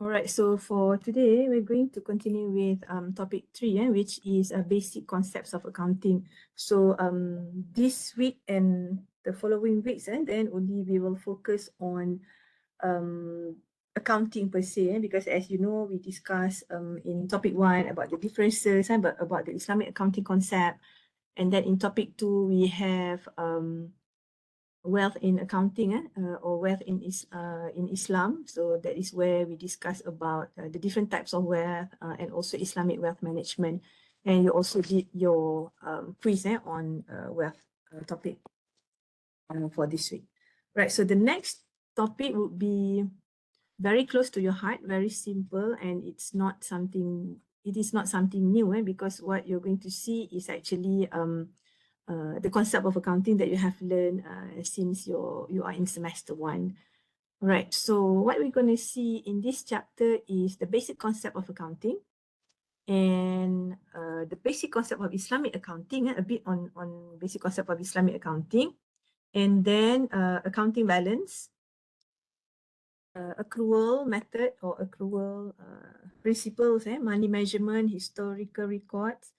All right, so for today, we're going to continue with topic 3, which is basic concepts of accounting. So this week and the following weeks, and then only we will focus on accounting per se, because as you know, we discussed in topic 1 about the differences and about the Islamic accounting concept. And then in topic 2, we have wealth in accounting or wealth in Islam. So that is where we discuss about the different types of wealth and also Islamic wealth management. And you also did your quiz on wealth topic for this week. Right, so the next topic would be very close to your heart, very simple, and it is not something new because what you're going to see is actually the concept of accounting that you have learned since you are in semester 1. Right, so what we're going to see in this chapter is the basic concept of accounting and the basic concept of Islamic accounting, a bit on basic concept of Islamic accounting, and then accounting balance, accrual method or accrual principles, money measurement, historical records,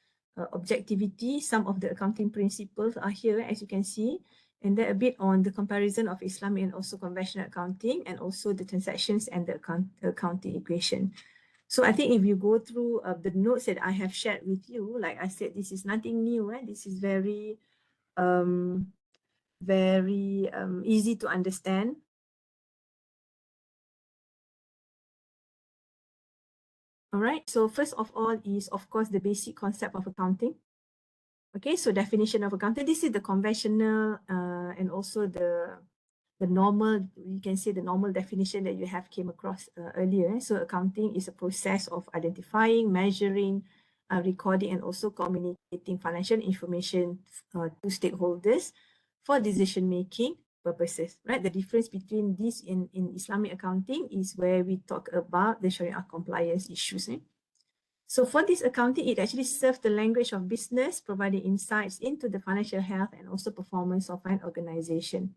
objectivity. Some of the accounting principles are here, as you can see, and then a bit on the comparison of Islamic and also conventional accounting, and also the transactions and the accounting equation. So I think if you go through the notes that I have shared with you, like I said, this is nothing new. This is very easy to understand. All right, so first of all is, of course, the basic concept of accounting. Okay, so definition of accounting, this is the conventional and also the normal, you can say the normal definition that you have came across earlier. So accounting is a process of identifying, measuring, recording, and also communicating financial information to stakeholders for decision-making purposes, right? The difference between this in Islamic accounting is where we talk about the Sharia compliance issues. So for this accounting, it actually serves the language of business, providing insights into the financial health and also performance of an organization.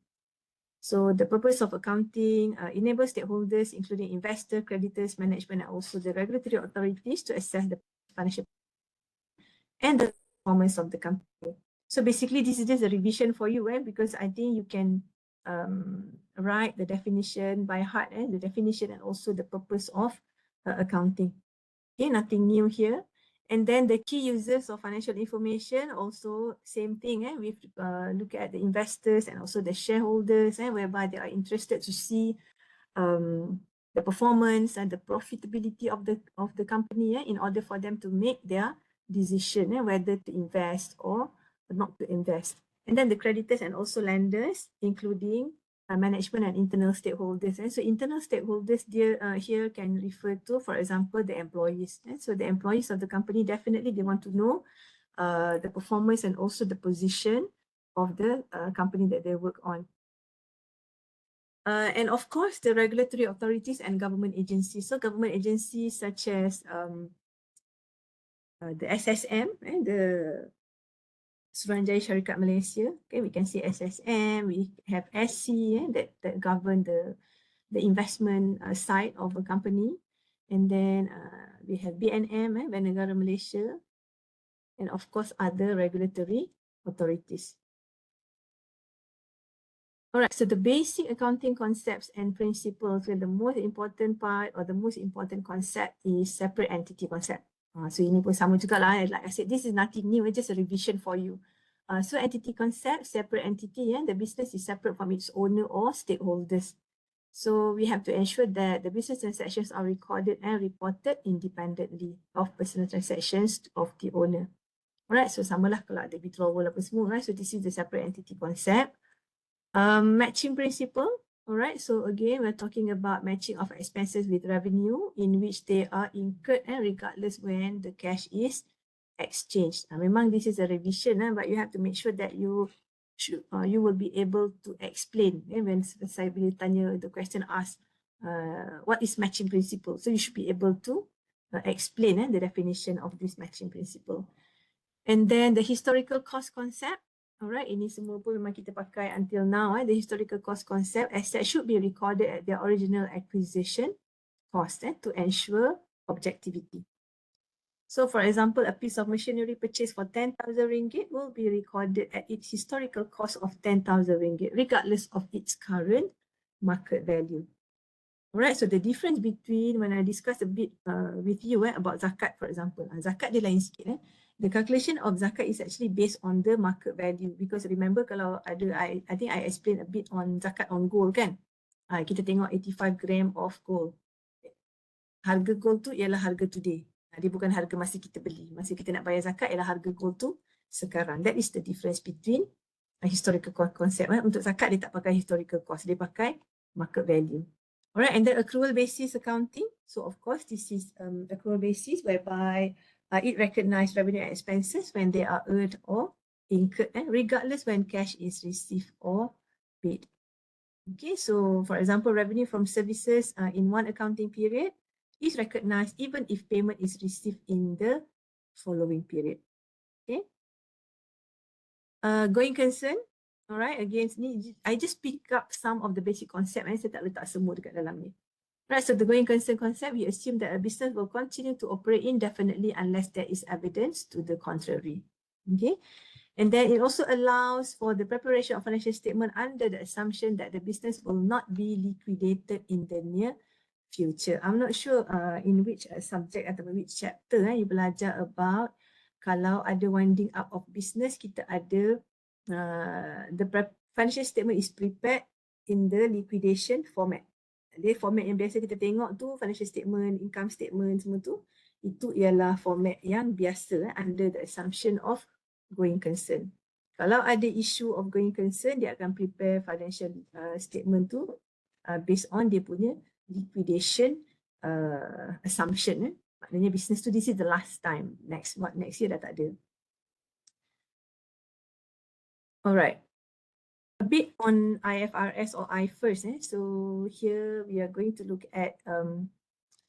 So the purpose of accounting enables stakeholders, including investor, creditors, management, and also the regulatory authorities to assess the financial and the performance of the company. So basically, this is just a revision for you, because I think you can write the definition by heart, the definition and also the purpose of accounting. Okay, nothing new here. And then the key users of financial information, also same thing. We look at the investors and also the shareholders, whereby they are interested to see the performance and the profitability of the company, in order for them to make their decision whether to invest or not to invest. And then the creditors and also lenders, including management and internal stakeholders. So internal stakeholders here can refer to, for example, the employees. So the employees of the company, definitely they want to know the performance and also the position of the company that they work on. And of course, the regulatory authorities and government agencies. So government agencies such as the SSM, the Suruhanjaya Syarikat Malaysia. Okay, we can see SSM, we have SC that govern the investment side of a company. And then we have BNM, Bank Negara Malaysia, and of course other regulatory authorities. All right, so the basic accounting concepts and principles, where the most important part or the most important concept is separate entity concept. So ini pun sama juga lah, like I said, this is nothing new, it's just a revision for you. So entity concept, separate entity, the business is separate from its owner or stakeholders. So we have to ensure that the business transactions are recorded and reported independently of personal transactions of the owner. Alright, so samalah kalau ada withdrawal apa semua, right? So this is the separate entity concept. Matching principle. Alright, so again, we're talking about matching of expenses with revenue in which they are incurred regardless when the cash is exchanged. Memang this is a revision, but you have to make sure that you will be able to explain when saya bila tanya the question asked what is matching principle. So you should be able to explain the definition of this matching principle. And then the historical cost concept. Alright, ini semua pun memang kita pakai until now. The historical cost concept, assets should be recorded at their original acquisition cost to ensure objectivity. So for example, a piece of machinery purchased for 10,000 ringgit will be recorded at its historical cost of 10,000 ringgit, regardless of its current market value. Alright, so the difference between when I discuss a bit with you about zakat, for example, zakat dia lain sikit. The calculation of zakat is actually based on the market value, because remember kalau ada, I think I explained a bit on zakat on gold kan. Kita tengok 85 gram of gold. Harga gold tu ialah harga today. Dia bukan harga masa kita beli. Masa kita nak bayar zakat ialah harga gold tu sekarang. That is the difference between historical concept. Untuk zakat dia tak pakai historical cost, dia pakai market value. Alright, and the accrual basis accounting. So of course this is accrual basis whereby it recognizes revenue and expenses when they are earned or incurred, regardless when cash is received or paid. Okay, so for example, revenue from services in one accounting period is recognized even if payment is received in the following period. Okay. Going concern. Alright, again, I just pick up some of the basic concept. Saya tak letak semua dekat dalam ni. Right, so the going concern concept, we assume that a business will continue to operate indefinitely unless there is evidence to the contrary. Okay. And then it also allows for the preparation of financial statement under the assumption that the business will not be liquidated in the near future. I'm not sure in which subject atau which chapter you belajar about kalau ada winding up of business, kita ada the financial statement is prepared in the liquidation format. Dia format yang biasa kita tengok tu, financial statement, income statement semua tu, itu ialah format yang biasa under the assumption of going concern. Kalau ada issue of going concern, dia akan prepare financial statement tu based on dia punya liquidation assumption. Maknanya business tu, this is the last time. Next year dah tak ada. Alright. A bit on IFRS or IFRS. So here we are going to look at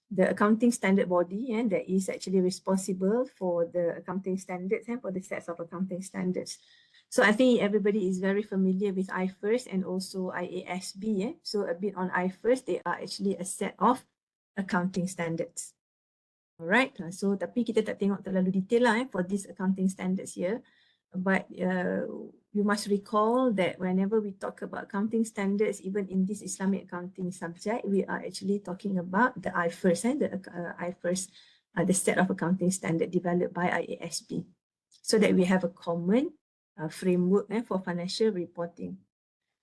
the accounting standard body that is actually responsible for the accounting standards and for the sets of accounting standards. So I think everybody is very familiar with IFRS and also IASB. So a bit on IFRS, they are actually a set of accounting standards. Alright, so tapi kita tak tengok terlalu detail lah for these accounting standards here. But you must recall that whenever we talk about accounting standards, even in this Islamic accounting subject, we are actually talking about the IFRS and the IFRS, the set of accounting standard developed by IASB, so that we have a common framework for financial reporting.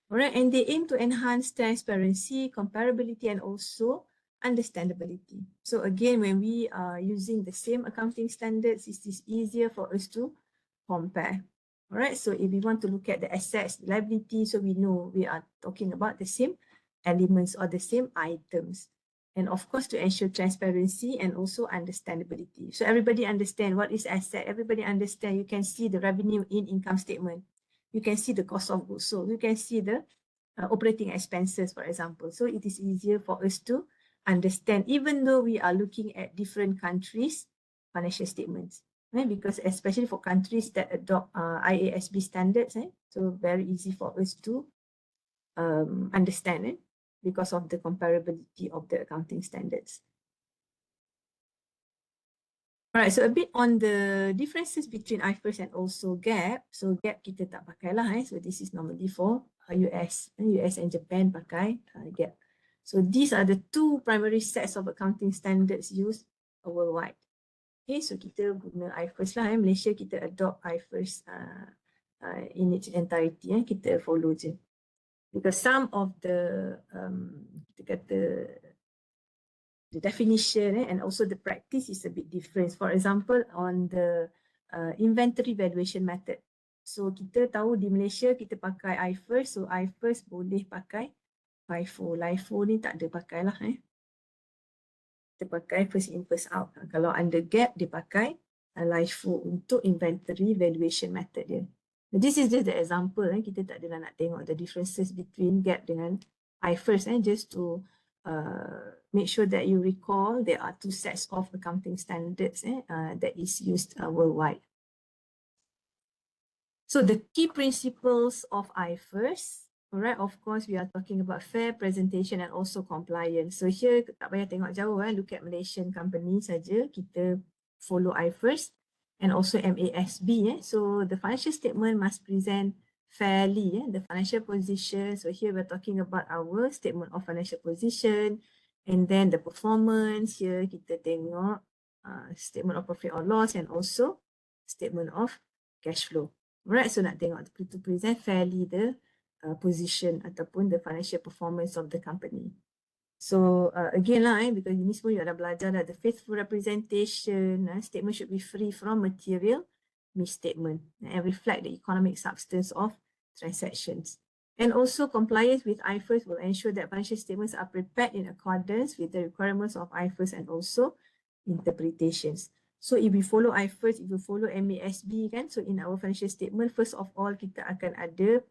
Alright, and they aim to enhance transparency, comparability, and also understandability. So again, when we are using the same accounting standards, it is easier for us to compare. All right, so if we want to look at the assets, liability, so we know we are talking about the same elements or the same items. And of course, to ensure transparency and also understandability. So everybody understand what is asset. Everybody understand. You can see the revenue in income statement. You can see the cost of goods sold. You can see the operating expenses, for example. So it is easier for us to understand, even though we are looking at different countries' financial statements. Because especially for countries that adopt IASB standards, so very easy for us to understand because of the comparability of the accounting standards. All right, so a bit on the differences between IFRS and also GAAP. So GAAP kita tak pakai lah, so this is normally for US and Japan pakai GAAP. So these are the two primary sets of accounting standards used worldwide. Okay, so kita guna IFRS lah. Malaysia kita adopt IFRS in its entirety. Kita follow je. Because some of the kita kata the definition and also the practice is a bit different. For example, on the inventory valuation method. So kita tahu di Malaysia kita pakai IFRS. So IFRS boleh pakai FIFO. LIFO ni tak ada pakai lah. Kita pakai first in first out. Kalau under GAAP dia pakai LIFO untuk inventory valuation method dia. This is just the example. Kita tak adalah nak tengok the differences between GAAP dengan IFRS. Just to make sure that you recall there are two sets of accounting standards that is used worldwide. So the key principles of IFRS Alright, of course, we are talking about fair presentation and also compliance. So here, tak payah tengok jauh, look at Malaysian company saja. Kita follow IFRS and also MASB. So the financial statement must present fairly, the financial position. So here we're talking about our statement of financial position and then the performance. Here kita tengok statement of profit or loss and also statement of cash flow. Alright, so nak tengok to present fairly the position ataupun the financial performance of the company. So again lah, because ini semua you dah belajar dah, the faithful representation, statement should be free from material misstatement and reflect the economic substance of transactions. And also compliance with IFRS will ensure that financial statements are prepared in accordance with the requirements of IFRS and also interpretations. So if we follow IFRS, if we follow MASB kan, so in our financial statement, first of all kita akan ada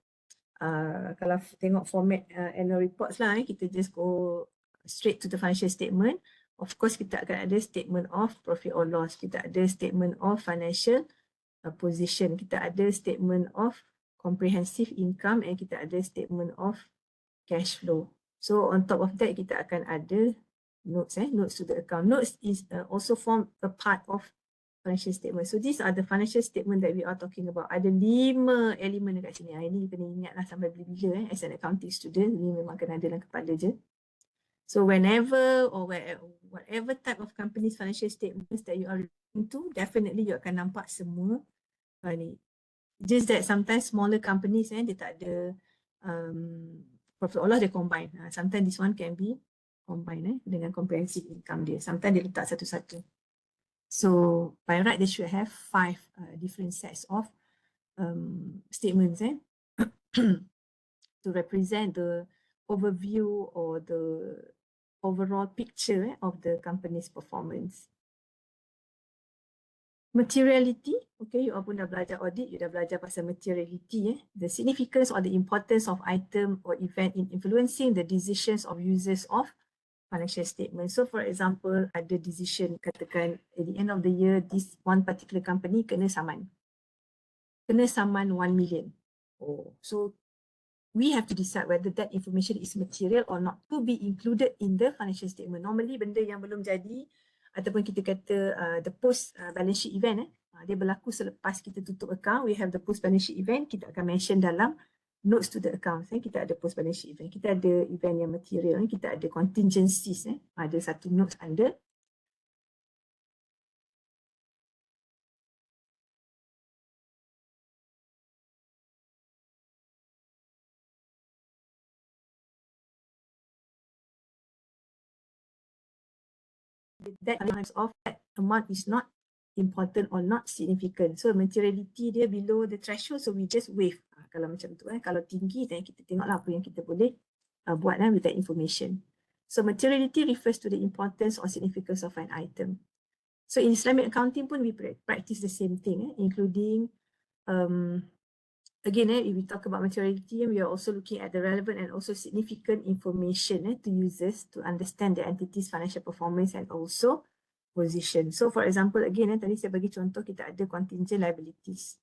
kalau tengok format annual reports lah, kita just go straight to the financial statement. Of course, kita akan ada statement of profit or loss. Kita ada statement of financial position. Kita ada statement of comprehensive income and kita ada statement of cash flow. So on top of that, kita akan ada notes, notes to the account. Notes is also form a part of financial statement. So these are the financial statement that we are talking about. Ada 5 elemen dekat sini. Ini kena ingatlah sampai bila-bila. As an accounting student, ini memang kena ada dalam kepala je. So whenever or whatever type of company's financial statements that you are referring to, definitely you akan nampak semua ni. Just that sometimes smaller companies, dia tak ada profit or loss, dia combine. Sometimes this one can be combined dengan comprehensive income dia. Sometimes dia letak satu-satu. So by right, they should have 5 different sets of statements to represent the overview or the overall picture of the company's performance. Materiality, okay, you pun dah belajar audit, you dah belajar pasal materiality. The significance or the importance of item or event in influencing the decisions of users of financial statement. So for example, ada decision katakan at the end of the year, this one particular company kena saman 1 million. So we have to decide whether that information is material or not to be included in the financial statement. Normally benda yang belum jadi ataupun kita kata the post balance sheet event, dia berlaku selepas kita tutup account, we have the post balance sheet event, kita akan mention dalam notes to the account. Kita ada post balance sheet event, kita ada event yang material, kita ada contingencies, ada satu notes under that times of that amount is not important or not significant. So materiality dia below the threshold, so we just waive. Kalau macam tu, kalau tinggi, then kita tengoklah apa yang kita boleh buat with that information. So materiality refers to the importance or significance of an item. So in Islamic accounting pun we practice the same thing, including again, if we talk about materiality, we are also looking at the relevant and also significant information to users to understand the entity's financial performance and also position. So for example, again, tadi saya bagi contoh, kita ada contingent liabilities.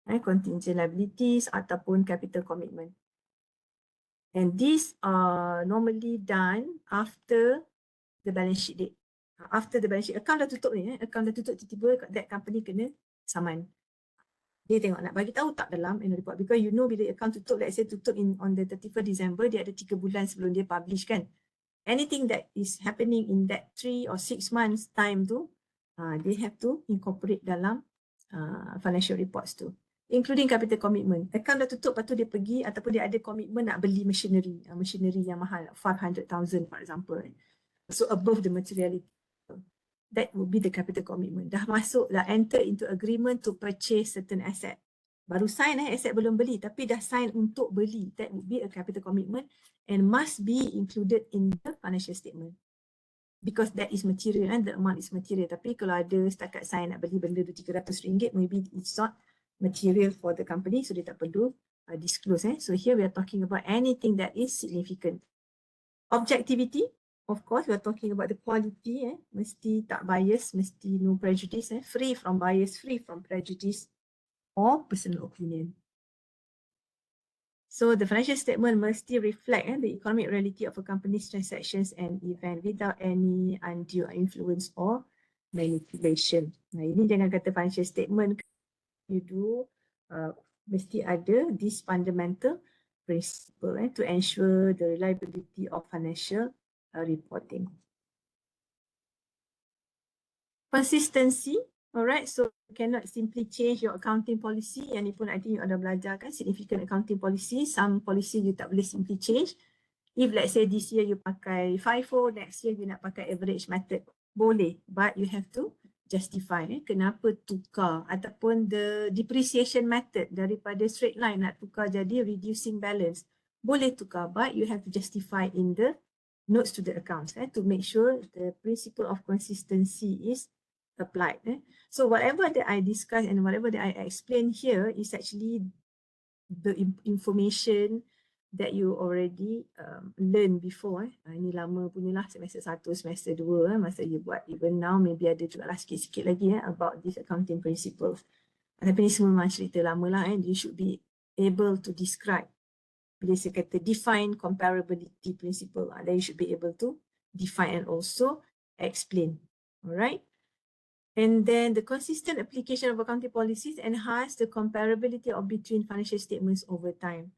Contingent liabilities ataupun capital commitment. And these are normally done after the balance sheet date. After the balance sheet, account dah tutup ni, account dah tutup, tiba-tiba that company kena saman. Dia tengok nak bagi tahu tak dalam annual report, because you know bila account tutup, let's say tutup on the 31st December, dia ada 3 bulan sebelum dia publish kan. Anything that is happening in that 3 or 6 months time tu, they have to incorporate dalam financial reports tu, including capital commitment. Account dah tutup, lepas tu dia pergi ataupun dia ada commitment nak beli machinery yang mahal, 500,000 for example. So above the materiality, that would be the capital commitment. Dah masuk, dah enter into agreement to purchase certain asset. Baru sign asset belum beli, tapi dah sign untuk beli. That would be a capital commitment and must be included in the financial statement. Because that is material and the amount is material. Tapi kalau ada setakat sign nak beli benda RM300, maybe it's not material for the company, so dia tak perlu disclose. So here we are talking about anything that is significant. Objectivity, of course, we are talking about the quality, mesti tak bias, mesti no prejudice, free from bias, free from prejudice or personal opinion. So the financial statement must reflect the economic reality of a company's transactions and event without any undue influence or manipulation. Nah, ini jangan kata financial statement you do, mesti ada this fundamental principle to ensure the reliability of financial reporting. Consistency, alright, so you cannot simply change your accounting policy. Yang ni pun I think you ada belajar kan, significant accounting policy. Some policy you tak boleh simply change. If let's say this year you pakai FIFO, next year you nak pakai average method, boleh, but you have to justify kenapa tukar, ataupun the depreciation method daripada straight line nak tukar jadi reducing balance, boleh tukar, but you have to justify in the notes to the accounts to make sure the principle of consistency is applied. So whatever that I discuss and whatever that I explain here is actually the information that you already learn before. Ini lama punya lah, semester 1, semester 2 masa you buat. Even now maybe ada juga lah sikit-sikit lagi about these accounting principles. Tapi ni semua memang cerita lama lah, you should be able to describe. Bila saya kata define comparability principle, then you should be able to define and also explain. Alright. And then the consistent application of accounting policies enhance the comparability of between financial statements over time.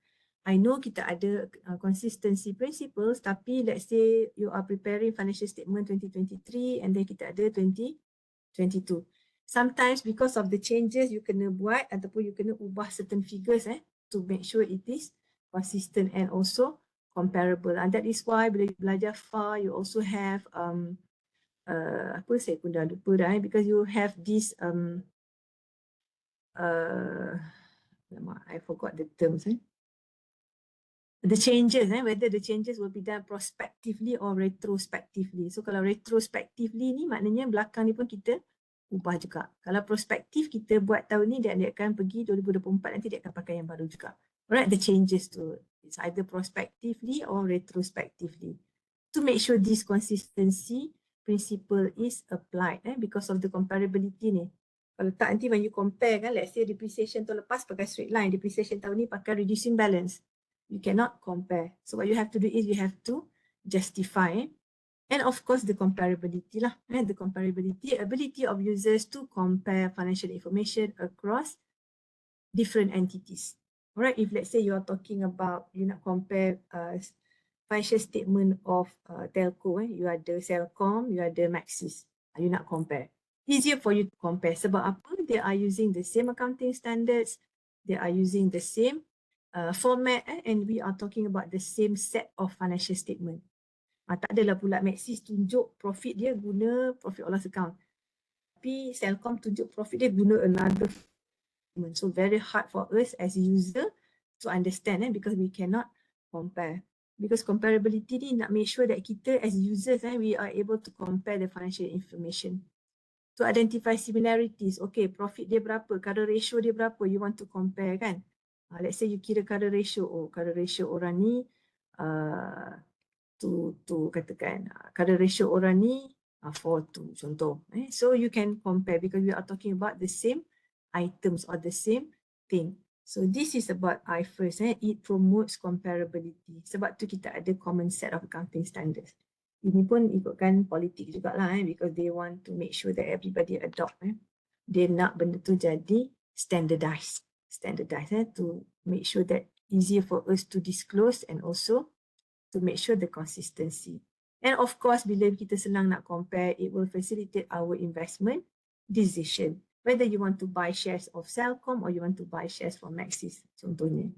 I know kita ada consistency principles, tapi let's say you are preparing financial statement 2023 and then kita ada 2022. Sometimes because of the changes you kena buat ataupun you kena ubah certain figures to make sure it is consistent and also comparable. And that is why bila you belajar FAR, you also have apa saya pun dah lupa dah because you have this I forgot the terms the changes whether the changes will be done prospectively or retrospectively. So kalau retrospectively ni maknanya belakang ni pun kita ubah juga. Kalau prospektif kita buat tahun ni dia akan pergi 2024 nanti dia akan pakai yang baru juga. Alright, the changes to it's either prospectively or retrospectively to make sure this consistency principle is applied because of the comparability ni. Kalau tak nanti when you compare kan, let's say depreciation tahun lepas pakai straight line, depreciation tahun ni pakai reducing balance. You cannot compare. So what you have to do is you have to justify and of course the comparability lah. The comparability, ability of users to compare financial information across different entities. Alright, if let's say you are talking about you nak compare financial statement of telco, you ada Celcom, you ada Maxis, you nak compare. Easier for you to compare. Sebab apa? They are using the same accounting standards, they are using the same format and we are talking about the same set of financial statement. Tak adalah pula Maxis tunjuk profit dia guna profit or loss account. Tapi Celcom tunjuk profit dia guna another statement. So very hard for us as a user to understand because we cannot compare. Because comparability ni nak make sure that kita as users we are able to compare the financial information. To identify similarities, okay, profit dia berapa, current ratio dia berapa, you want to compare kan. Let's say you kira current ratio, current ratio orang ni to katakan current ratio orang ni 4:2 contoh. So you can compare because we are talking about the same items or the same thing. So this is about IFRS, it promotes comparability. Sebab tu kita ada common set of accounting standards. Ini pun ikutkan politik jugalah because they want to make sure that everybody adopt. Dia nak benda tu jadi standardized to make sure that easier for us to disclose and also to make sure the consistency. And of course, bila kita senang nak compare, it will facilitate our investment decision. Whether you want to buy shares of Celcom or you want to buy shares from Maxis, contohnya.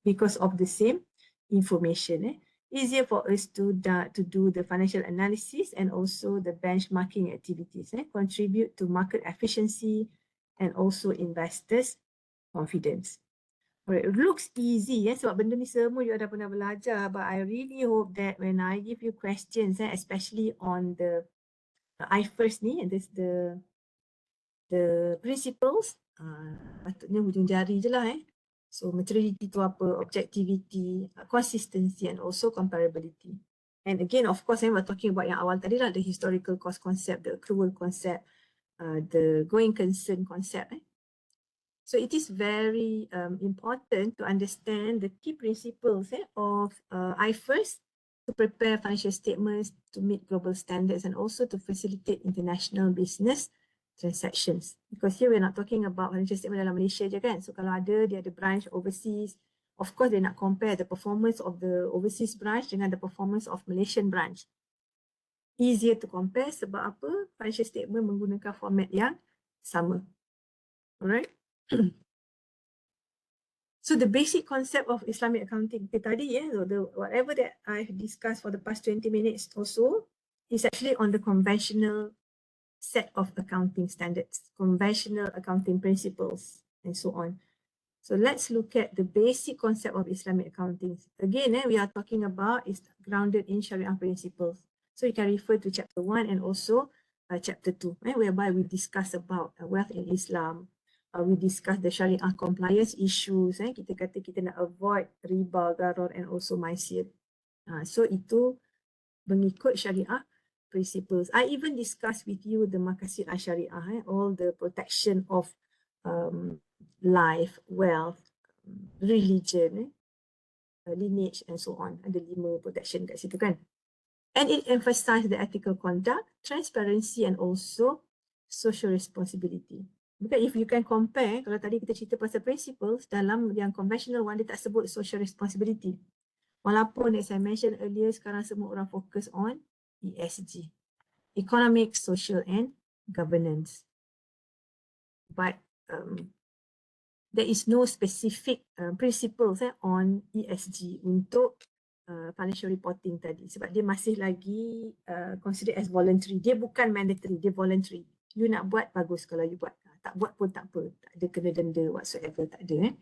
Because of the same information, easier for us to do the financial analysis and also the benchmarking activities, contribute to market efficiency and also investors' confidence. Alright, it looks easy sebab benda ni semua you dah pernah belajar, but I really hope that when I give you questions, especially on the IFRS ni, and this the principles, patutnya hujung jari je lah So materiality tu apa, objectivity, consistency and also comparability. And again, of course, we're talking about yang awal tadi lah, the historical cost concept, the accrual concept, the going concern concept. So it is very important to understand the key principles of IFRS to prepare financial statements to meet global standards and also to facilitate international business transactions. Because here we're not talking about financial statement dalam Malaysia je kan. So kalau dia ada branch overseas, of course dia nak compare the performance of the overseas branch dengan the performance of Malaysian branch. Easier to compare sebab apa? Financial statement menggunakan format yang sama. Alright. So the basic concept of Islamic accounting tadi whatever that I've discussed for the past 20 minutes or so is actually on the conventional set of accounting standards, conventional accounting principles, and so on. So let's look at the basic concept of Islamic accounting. Again, we are talking about is grounded in Sharia principles. So you can refer to chapter 1 and also chapter 2, whereby we discuss about wealth in Islam. We discuss the Sharia compliance issues. Kita kata kita nak avoid riba, gharar, and also maisir. So itu mengikut Sharia principles. I even discuss with you the Maqasid Al-Sharia, all the protection of life, wealth, religion, lineage, and so on. Ada 5 protection kat situ kan. And it emphasizes the ethical conduct, transparency, and also social responsibility. Because if you can compare, kalau tadi kita cerita pasal principles, dalam yang conventional one, dia tak sebut social responsibility. Walaupun as I mentioned earlier, sekarang semua orang fokus on ESG, economic, social, and governance. But there is no specific principles on ESG untuk financial reporting tadi. Sebab dia masih lagi considered as voluntary. Dia bukan mandatory, dia voluntary. You nak buat, bagus kalau you buat. Tak buat pun tak apa. Tak ada kena denda whatsoever, tak ada.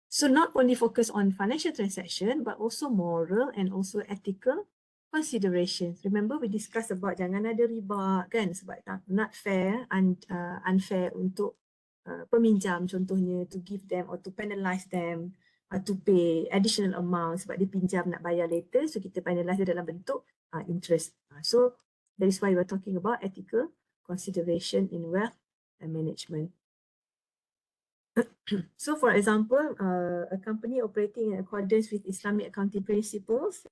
So not only focus on financial transaction, but also moral and also ethical considerations. Remember we discuss about jangan ada riba kan, sebab not fair, unfair untuk peminjam contohnya, to give them or to penalize them, to pay additional amount sebab dia pinjam nak bayar later, so kita penalize dia dalam bentuk interest. So that is why we are talking about ethical consideration in wealth and management. So for example, a company operating in accordance with Islamic accounting principles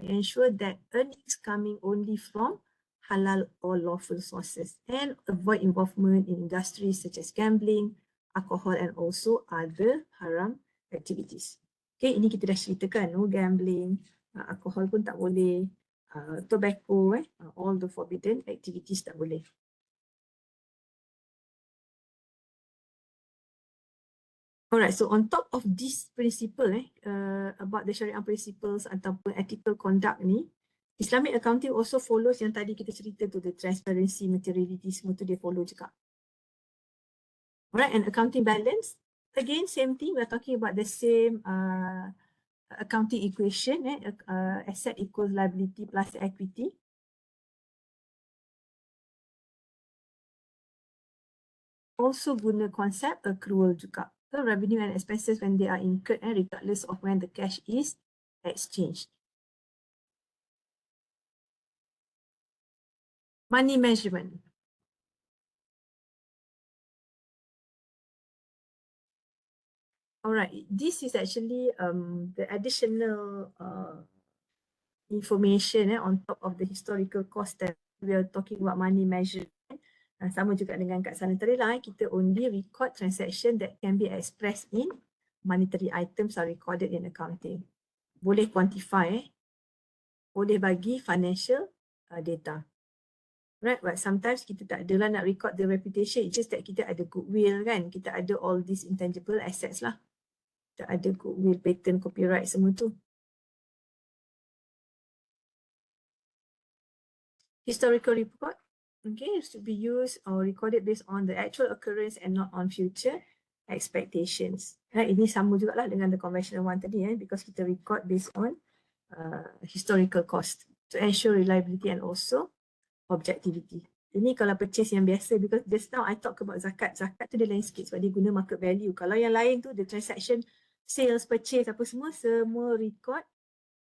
ensure that earnings coming only from halal or lawful sources and avoid involvement in industries such as gambling, alcohol, and also other haram activities. Okay, ini kita dah ceritakan, no gambling, alcohol pun tak boleh, tobacco, all the forbidden activities tak boleh. Alright, so on top of this principle about the Sharia principles ataupun ethical conduct ni, Islamic accounting also follows yang tadi kita cerita tu, the transparency, materiality, semua tu dia follow juga. Alright, and accounting balance, again same thing, we're talking about the same accounting equation, asset equals liability plus equity. Also guna konsep accrual juga. So revenue and expenses when they are incurred regardless of when the cash is exchanged. Money measurement. Alright, this is actually the additional information on top of the historical cost that we are talking about money measurement. Sama juga dengan kat sana tadi lah, kita only record transaction that can be expressed in monetary items are recorded in accounting. Boleh quantify, boleh bagi financial data. Right, but sometimes kita tak adalah nak record the reputation, it's just that kita ada goodwill kan, kita ada all these intangible assets lah. Kita ada goodwill, patent, copyright, semua tu. Historical report. Okay, it should be used or recorded based on the actual occurrence and not on future expectations. Right, ini sama juga lah dengan the conventional one tadi, because kita record based on historical cost to ensure reliability and also objectivity. Ini kalau purchase yang biasa, because just now I talk about zakat. Zakat tu dia lain sikit sebab dia guna market value. Kalau yang lain tu, the transaction, sales, purchase, apa semua record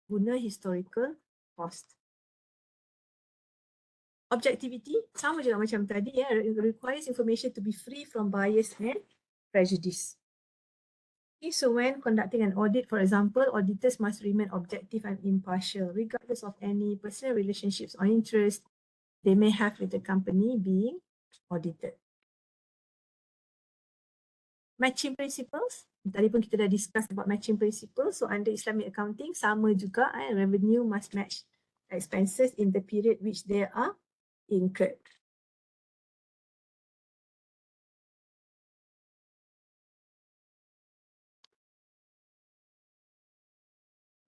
guna historical cost. Objectivity, sama juga macam tadi ya, requires information to be free from bias and prejudice. Okay, so when conducting an audit, for example, auditors must remain objective and impartial, regardless of any personal relationships or interest they may have with the company being audited. Matching principles, tadi pun kita dah discuss about matching principles. So under Islamic accounting, sama juga, revenue must match expenses in the period which they are incurred.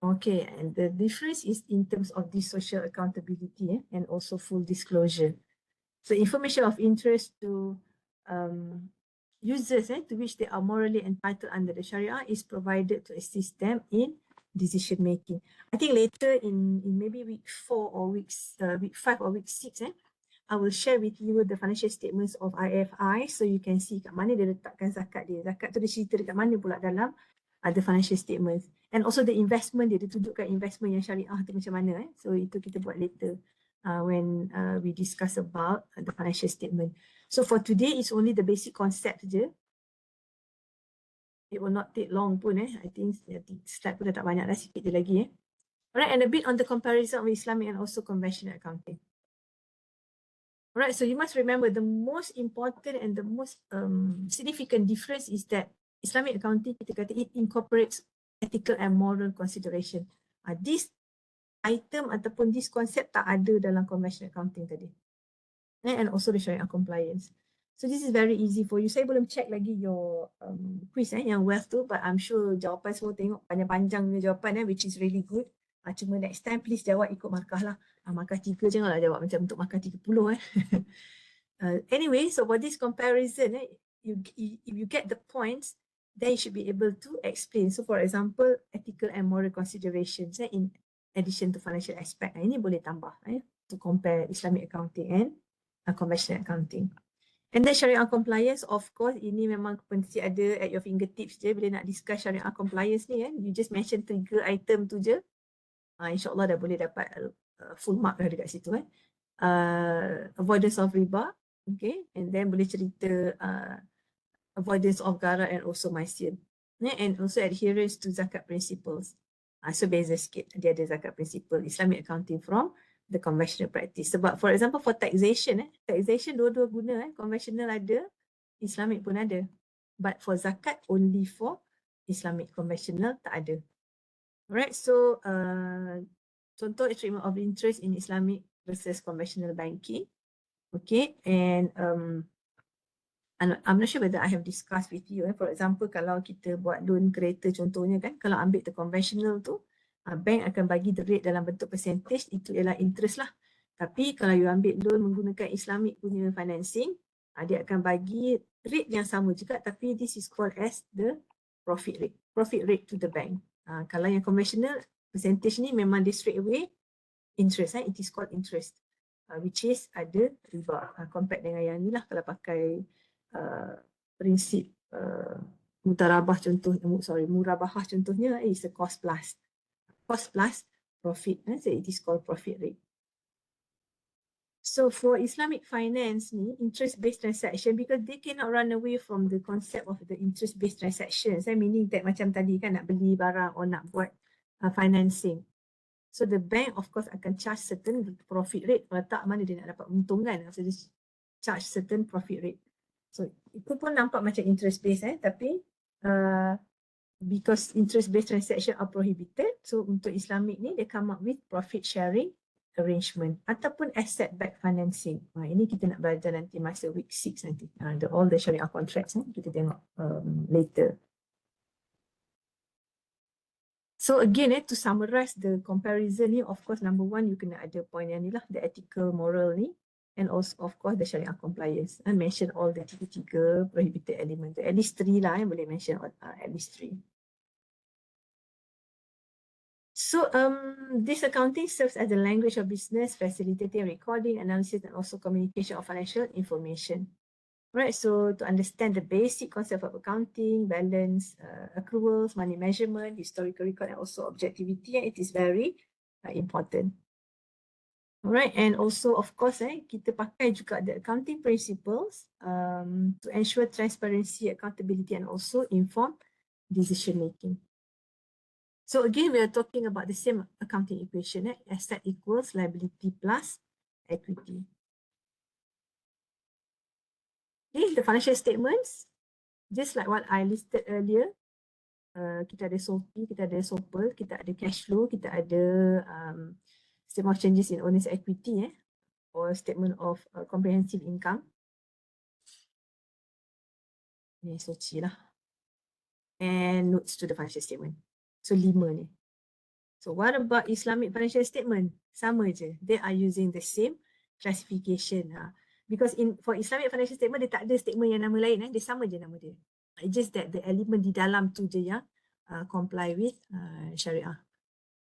Okay, and the difference is in terms of the social accountability and also full disclosure. So information of interest to users to which they are morally entitled under the Sharia is provided to assist them in decision making. I think later in maybe week 4 or week 5 or week 6, I will share with you the financial statements of IFI, so you can see kat mana dia letakkan zakat dia. Zakat tu dia cerita dekat mana pula dalam ada financial statements. And also the investment dia tunjukkan investment yang syariah tu macam mana. So itu kita buat later when we discuss about the financial statement. So for today, it's only the basic concept je. It will not take long pun. I think slide pun dah tak banyak dah, sikit je lagi. Alright, and a bit on the comparison of Islamic and also conventional accounting. Alright, so you must remember the most important and the most significant difference is that Islamic accounting, kita kata it incorporates ethical and moral consideration. This item ataupun this concept tak ada dalam conventional accounting tadi. And also the Sharia compliance. So this is very easy for you. Saya belum check lagi your quiz yang wealth tu, but I'm sure jawapan semua tengok panjang-panjang punya jawapan which is really good. Cuma next time please jawab ikut markah lah. Markah 3 janganlah jawab macam untuk markah 30. Anyway, so for this comparison, if you get the points, then you should be able to explain. So for example, ethical and moral considerations in addition to financial aspect. Ini boleh tambah to compare Islamic accounting and conventional accounting. And then Sharia compliance, of course, ini memang mesti ada at your fingertips je bila nak discuss Sharia compliance ni. You just mention 3 item tu je. InsyaAllah dah boleh dapat full mark dah dekat situ. Avoidance of riba, okay, and then boleh cerita avoidance of gharar and also maisir, and also adherence to zakat principles. So beza sikit, dia ada zakat principle Islamic accounting from the conventional practice. Sebab for example for taxation, taxation dua-dua guna, conventional ada, Islamic pun ada. But for zakat only for Islamic, conventional tak ada. Alright, so contoh treatment of interest in Islamic versus conventional banking. Okay, and I'm not sure whether I have discussed with you. For example, kalau kita buat loan kereta contohnya kan, kalau ambil the conventional tu, bank akan bagi the rate dalam bentuk percentage, itu ialah interest lah. Tapi kalau you ambil loan menggunakan Islamic punya financing, dia akan bagi rate yang sama juga, tapi this is called as the profit rate to the bank. Kalau yang conventional, percentage ni memang dia straight away interest, it is called interest, which is ada riba. Compare dengan yang ni lah, kalau pakai prinsip murabahah contohnya, is a cost plus profit, so it is called profit rate. So for Islamic finance ni, interest-based transaction, because they cannot run away from the concept of the interest-based transactions, meaning that macam tadi kan nak beli barang or nak buat financing. So the bank of course akan charge certain profit rate, kalau tak mana dia nak dapat untung kan, so dia charge certain profit rate. So itu pun nampak macam interest-based, tapi because interest-based transaction are prohibited, so untuk Islamic ni dia come up with profit sharing arrangement ataupun asset-backed financing. Ini kita nak belajar nanti masa week 6 nanti. All the Sharia contracts kita tengok later. So again, to summarize the comparison ni, of course number 1 you kena ada point yang ni lah, the ethical, moral ni, and also of course the Sharia compliance. I mention all the 3 prohibited element. At least 3 lah, boleh mention at least 3. So this accounting serves as the language of business, facilitating recording, analysis, and also communication of financial information. Right, so to understand the basic concept of accounting, balance, accruals, money measurement, historical record, and also objectivity, it is very important. Alright, and also of course kita pakai juga the accounting principles to ensure transparency, accountability and also informed decision making. So again, we are talking about the same accounting equation, asset equals liability plus equity. Okay, the financial statements, just like what I listed earlier, kita ada SOP, kita ada SOPL, kita ada cash flow, kita ada statement of changes in owner's equity, or statement of comprehensive income. Ni SOCI lah. And notes to the financial statement. So 5 ni. So what about Islamic financial statement? Sama je. They are using the same classification. Because for Islamic financial statement, dia tak ada statement yang nama lain. Dia sama je nama dia. It's just that the element di dalam tu je yang comply with syariah.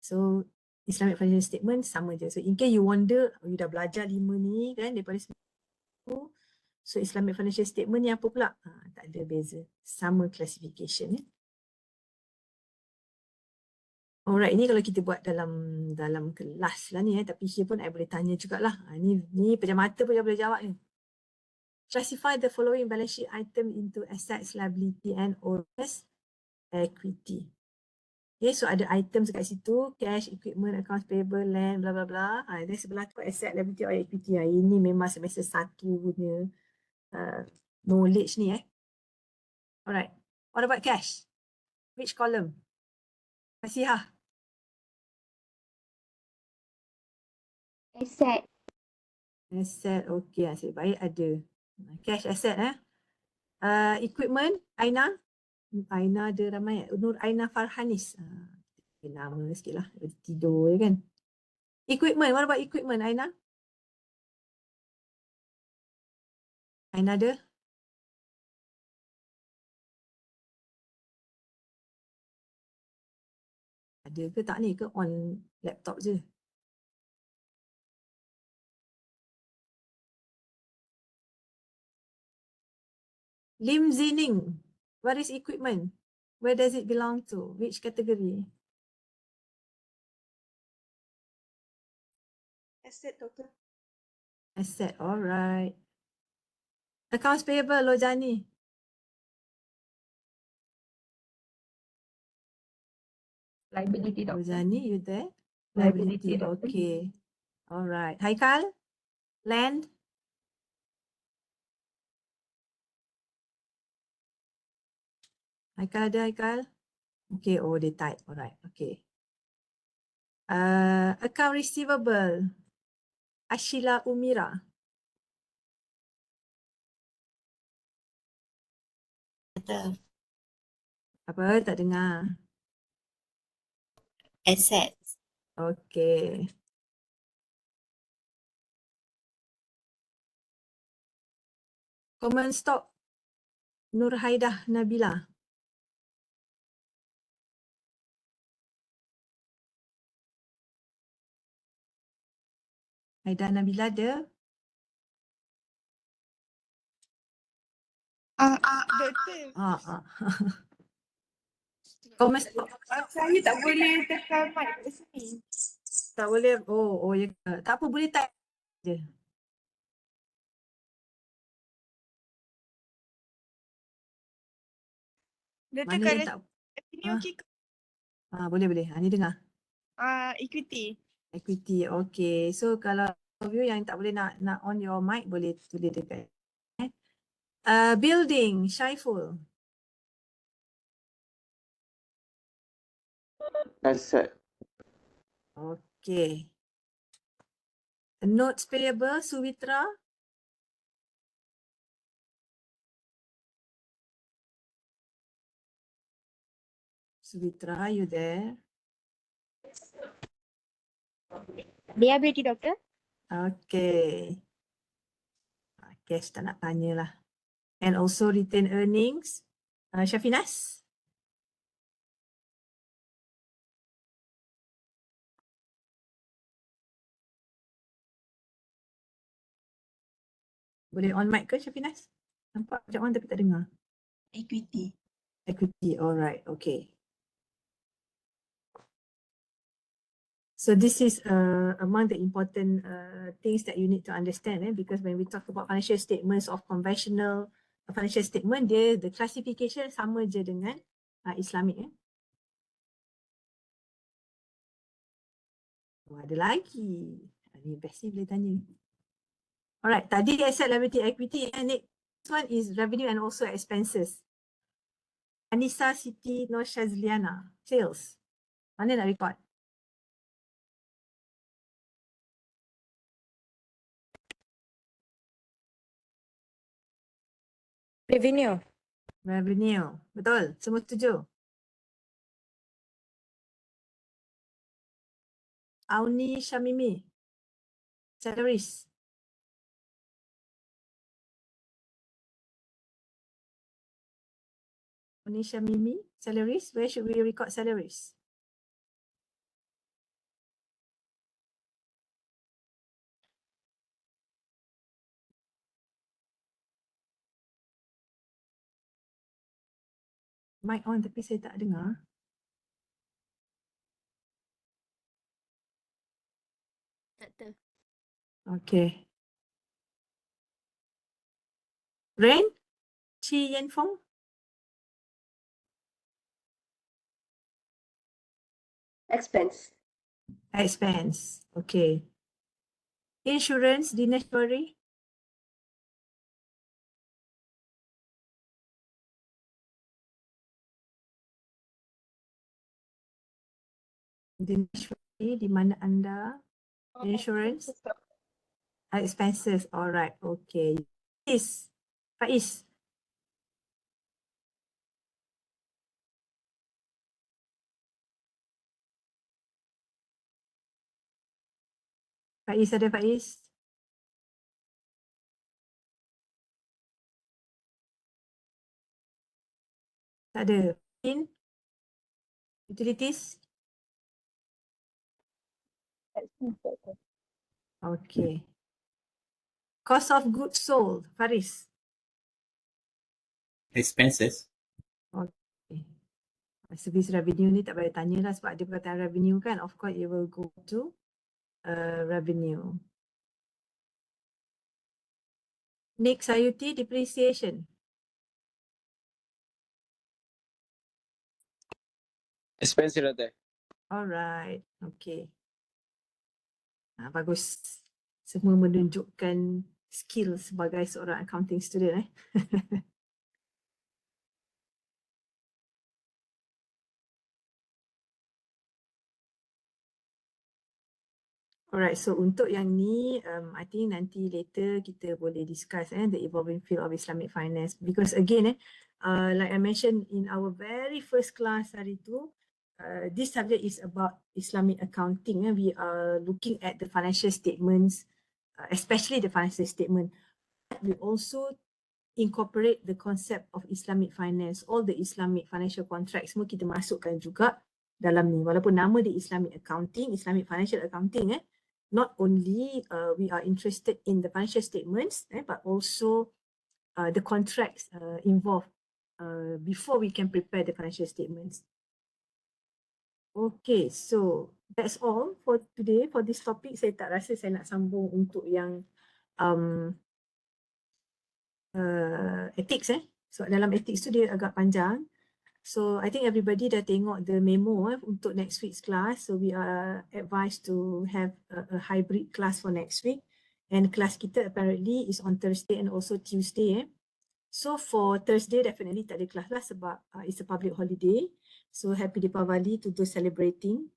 So Islamic financial statement sama je. So in case you wonder, you dah belajar 5 ni kan daripada semua. So Islamic financial statement ni apa pula? Tak ada beza. Sama classification. Alright, ini kalau kita buat dalam kelas lah ni tapi here pun I boleh tanya jugalah. Ni pejam mata pun boleh jawab ni. Classify the following balance sheet item into assets, liability and owner's equity. Okay, so ada items kat situ, cash, equipment, accounts payable, land, bla bla bla. Dan sebelah tu asset, liability or equity. Ini memang semester 1 punya knowledge ni Alright, what about cash? Which column? Masihah? Asset. Asset, okay, asyik baik ada. Cash asset equipment, Aina. Aina ada ramai. Nur Aina Farhanis. Nama sikit lah. Tidur je kan. Equipment, what about equipment, Aina? Aina ada? Ada ke tak ni ke on laptop je? Lim Zining, what is equipment? Where does it belong to? Which category? Asset, Doctor. Asset, alright. Accounts payable, Lojani. Liability, Doctor. Lojani, you there? Liability, Doctor. Okay. Alright. Haikal? Land? Haikal ada Haikal? Okay, oh they type. Alright, okay. Account receivable. Ashila Umira. Apa? Tak dengar. Assets. Okay. Common stock. Nur Haidah Nabila. Haidah Nabila ada? Doktor, Common stock. saya tak boleh tekan mic kat sini. Tak boleh. Oh ya. Tak apa, boleh type je. Doktor, Mana kalau yang tak? sini Ah. okey ke? Boleh. Ni dengar. Equity. Equity. Okay. So kalau you yang tak boleh nak on your mic, boleh tulis dekat. Building. Syaiful. Asset. Okay. Notes payable. Suwitra. Suwitra, are you there? Liability, Doctor. Okay. Guess tak nak tanya lah. And also retain earnings. Syafinas. Boleh on mic ke Syafinas? Nampak macam on tapi tak dengar. Equity. Equity, alright, okay. So this is among the important things that you need to understand, because when we talk about financial statements of conventional financial statement, the classification sama je dengan Islamic. Oh, ada lagi. Ni best ni boleh tanya. Alright, tadi asset liability equity, next one is revenue and also expenses. Anissa Siti Nur Shazliana, sales. Mana nak record? Revenue. Revenue. Betul? Semua setuju? Auni Shamimi. Salaries. Auni Shamimi. Salaries. Where should we record salaries? Mic on tapi saya tak dengar. Tak tahu. Okay. Rain? Chi Yen Fong? Expense. Expense. Okay. Insurance, Dinesh Shori? Dinesh Shori, di mana anda? Insurance? Expenses. All right. Okay. Faiz. Faiz ada Faiz? Tak ada. Utilities? Okay. Cost of goods sold, Faris. Expenses. Okay. Service revenue ni tak payah tanya lah sebab dia perkataan revenue kan. Of course it will go to revenue. Next, IUT depreciation. Expensive ada. Alright, okay. Bagus. Semua menunjukkan skill sebagai seorang accounting student. Alright, so untuk yang ni, I think nanti later kita boleh discuss the evolving field of Islamic finance. Because again, like I mentioned in our very first class hari tu, this subject is about Islamic accounting. We are looking at the financial statements, especially the financial statement. We also incorporate the concept of Islamic finance. All the Islamic financial contracts semua kita masukkan juga dalam ni. Walaupun nama dia Islamic accounting, Islamic financial accounting, not only we are interested in the financial statements, but also the contracts involved before we can prepare the financial statements. Okay, so that's all for today for this topic. Saya tak rasa saya nak sambung untuk yang ethics. So dalam ethics tu dia agak panjang. So I think everybody dah tengok the memo untuk next week's class. So we are advised to have a hybrid class for next week. And class kita apparently is on Thursday and also Tuesday. So for Thursday definitely tak ada class lah sebab it's a public holiday. So happy Deepavali to those celebrating.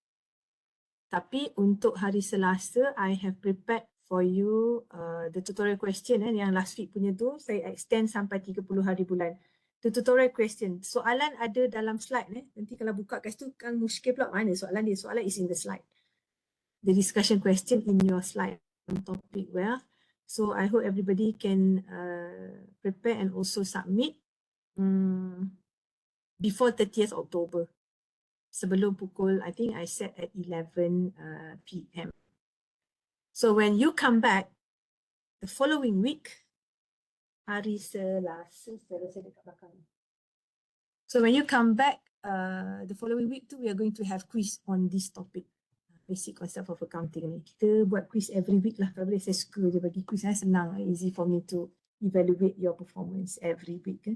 Tapi untuk hari Selasa, I have prepared for you the tutorial question yang last week punya tu. Saya extend sampai 30 hari bulan. The tutorial question. Soalan ada dalam slide. Nanti kalau buka kat situ kan muskil pula mana soalan dia. Soalan is in the slide. The discussion question in your slide on topic where. So I hope everybody can prepare and also submit before 30th October. Sebelum pukul, I think I set at 11 PM. So when you come back the following week, hari Selasa, saya dekat belakang. So when you come back the following week too, we are going to have quiz on this topic. basic concept of accounting ni. Kita buat quiz every week lah. Kalau boleh saya suka je bagi quiz, senang, easy for me to evaluate your performance every week.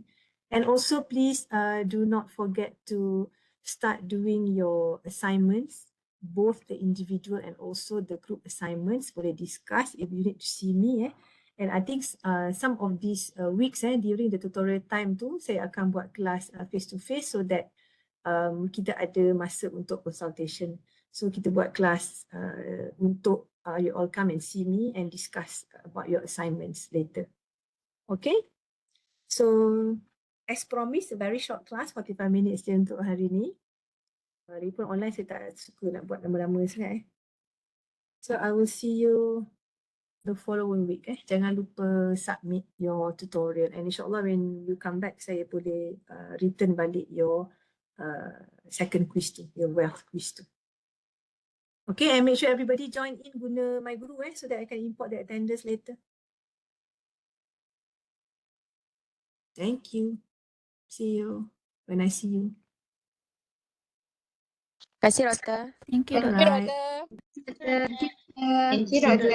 And also please do not forget to start doing your assignments, both the individual and also the group assignments. Boleh discuss if you need to see me. And I think some of these weeks during the tutorial time tu, saya akan buat kelas face to face so that kita ada masa untuk consultation. So kita buat kelas untuk you all come and see me and discuss about your assignments later. Okay? So as promised, a very short class, 45 minutes je untuk hari ni. Lagipun online saya tak suka nak buat lama-lama sangat. So I will see you the following week. Jangan lupa submit your tutorial, and insyaAllah when you come back saya boleh return balik your second quiz tu, your wealth quiz tu. Okay, and make sure everybody join in guna my guru so that I can import the attendance later. Thank you. See you when I see you. Terima kasih, Doktor. Thank you, Alright. Thank you, Doktor.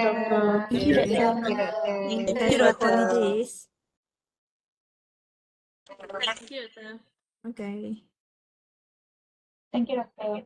Thank you, Doktor. Thank you, Doktor. Holidays. Thank you, Doktor. Okay. Thank you, Doktor.